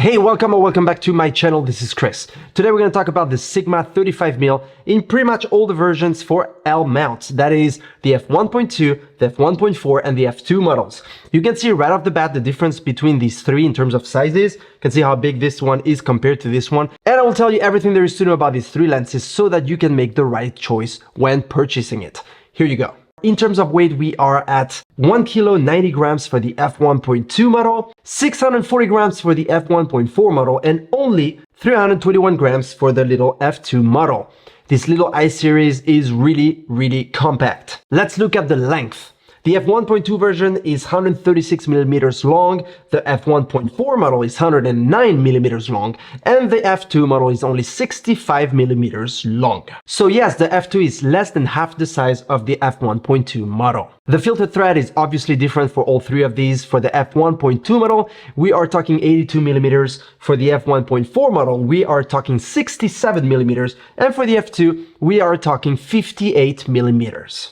Hey, welcome or welcome back to my channel. This is Chris. Today we're going to talk about the Sigma 35mm in pretty much all the versions for L mounts. That is the f1.2, the f1.4 and the f2 models. You can see right off the bat the difference between these three in terms of sizes. You can see how big this one is compared to this one. And I will tell you everything there is to know about these three lenses so that you can make the right choice when purchasing it. Here you go. In terms of weight, we are at 1 kilo 90 grams for the f1.2 model, 640 grams for the f1.4 model, and only 321 grams for the little f2 model. This little I-series is really compact. Let's look at the length. The f1.2 version is 136 millimeters long, the f1.4 model is 109 millimeters long, and the f2 model is only 65 millimeters long. So yes, the f2 is less than half the size of the f1.2 model. The filter thread is obviously different for all three of these. For the f1.2 model, we are talking 82 millimeters. For the f1.4 model, we are talking 67 millimeters. And for the f2, we are talking 58 millimeters.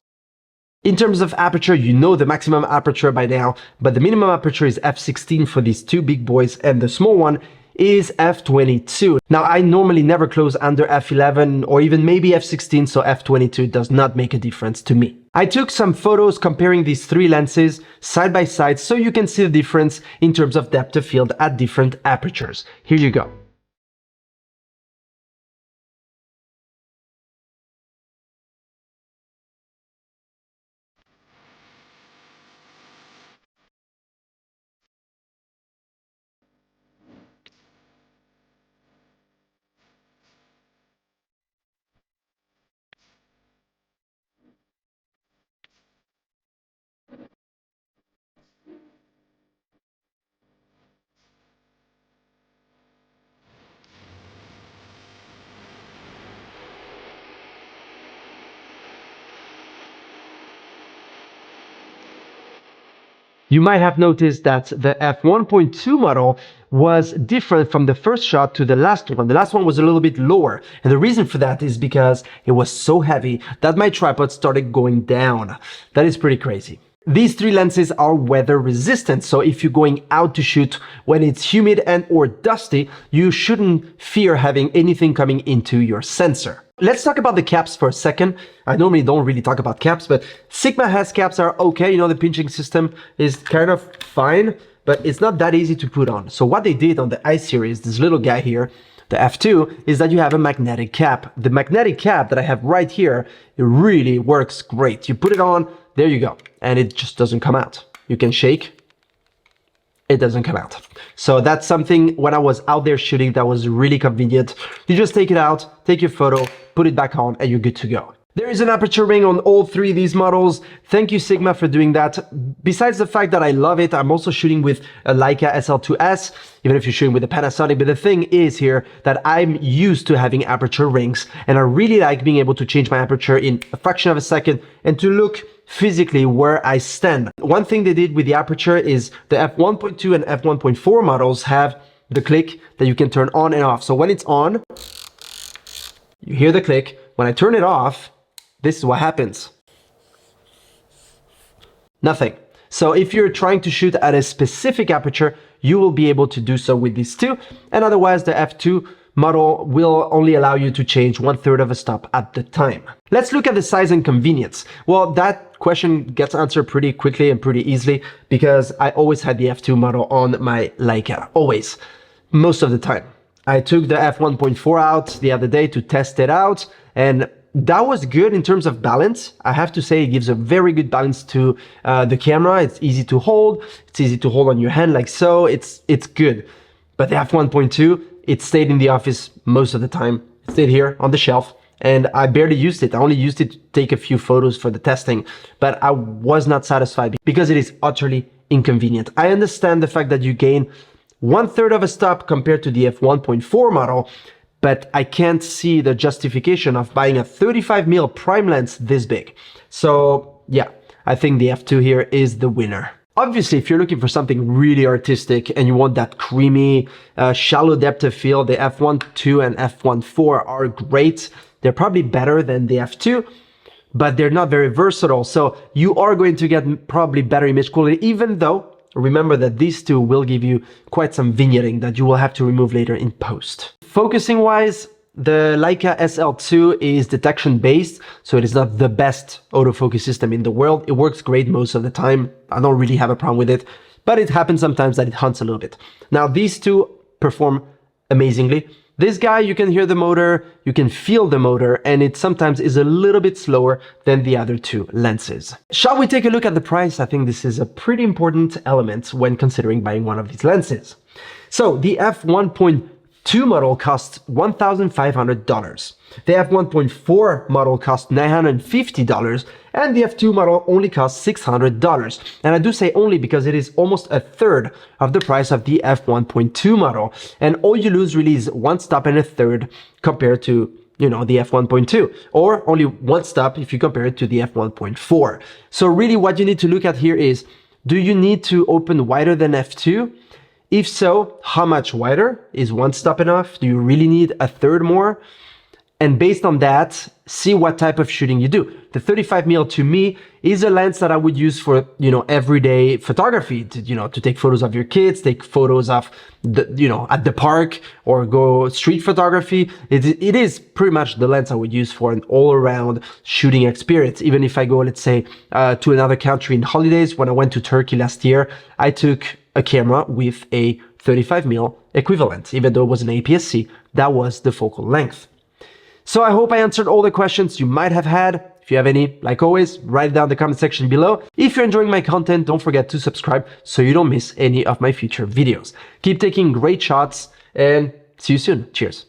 In terms of aperture, you know the maximum aperture by now, but the minimum aperture is f16 for these two big boys, and the small one is f22. Now, I normally never close under f11 or even maybe f16, so f22 does not make a difference to me. I took some photos comparing these three lenses side by side so you can see the difference in terms of depth of field at different apertures. Here you go. You might have noticed that the f1.2 model was different from the first shot to the last one. The last one was a little bit lower. And the reason for that is because it was so heavy that my tripod started going down. That is pretty crazy. These three lenses are weather resistant, so if you're going out to shoot when it's humid and or dusty, you shouldn't fear having anything coming into your sensor. Let's talk about the caps for a second. I normally don't really talk about caps, but Sigma has caps that are okay. You know, the pinching system is kind of fine, but it's not that easy to put on. So what they did on the I-series, this little guy here, the f2, is that you have a magnetic cap. The magnetic cap that I have right here, it really works great. You put it on, there you go, and it just doesn't come out. You can shake, it doesn't come out. So that's something when I was out there shooting that was really convenient. You just take it out, take your photo, put it back on, and you're good to go. There is an aperture ring on all three of these models. Thank you, Sigma, for doing that. Besides the fact that I love it, I'm also shooting with a Leica SL2s, even if you're shooting with a Panasonic. But the thing is here that I'm used to having aperture rings, and I really like being able to change my aperture in a fraction of a second and to look physically where I stand. One thing they did with the aperture is the f1.2 and f1.4 models have the click that you can turn on and off. So when it's on, you hear the click. When I turn it off, this is what happens. Nothing. So if you're trying to shoot at a specific aperture, you will be able to do so with these two. And otherwise, the f2 model will only allow you to change 1/3 of a stop at the time. Let's look at the size and convenience. Well, that question gets answered pretty quickly and pretty easily because I always had the f2 model on my Leica. Always. Most of the time. I took the f1.4 out the other day to test it out, and that was good in terms of balance. I have to say it gives a very good balance to the camera. It's easy to hold. It's easy to hold on your hand like so. It's good. But the f1.2, it stayed in the office most of the time. It stayed here on the shelf, and I barely used it. I only used it to take a few photos for the testing, but I was not satisfied because it is utterly inconvenient. I understand the fact that you gain 1/3 of a stop compared to the f1.4 model, but I can't see the justification of buying a 35mm prime lens this big. So yeah, I think the f2 here is the winner. Obviously, if you're looking for something really artistic and you want that creamy, shallow depth of field, the f1.2 and f1.4 are great. They're probably better than the f2, but they're not very versatile. So you are going to get probably better image quality, even though remember that these two will give you quite some vignetting that you will have to remove later in post. Focusing wise, the Leica SL2 is detection based, so it is not the best autofocus system in the world. It works great most of the time. I don't really have a problem with it, but it happens sometimes that it hunts a little bit. Now these two perform amazingly. This guy, you can hear the motor, you can feel the motor, and it sometimes is a little bit slower than the other two lenses. Shall we take a look at the price? I think this is a pretty important element when considering buying one of these lenses. So the f1.2 model costs $1,500. The f1.4 model costs $950, and the f2 model only costs $600. And I do say only because it is almost a third of the price of the f1.2 model. And all you lose really is one stop and a third compared to, you know, the f1.2, or only one stop if you compare it to the f1.4. So really what you need to look at here is, do you need to open wider than f2? If so, how much wider? Is one stop enough? Do you really need a third more? And based on that, see what type of shooting you do. The 35mm to me is a lens that I would use for, you know, everyday photography, to, you know, to take photos of your kids, take photos of the, you know, at the park, or go street photography. It is pretty much the lens I would use for an all-around shooting experience. Even if I go, let's say, to another country in holidays. When I went to Turkey last year, I took a camera with a 35mm equivalent. Even though it was an APS-C, that was the focal length. So I hope I answered all the questions you might have had. If you have any, like always, write it down in the comment section below. If you're enjoying my content, don't forget to subscribe so you don't miss any of my future videos. Keep taking great shots and see you soon. Cheers.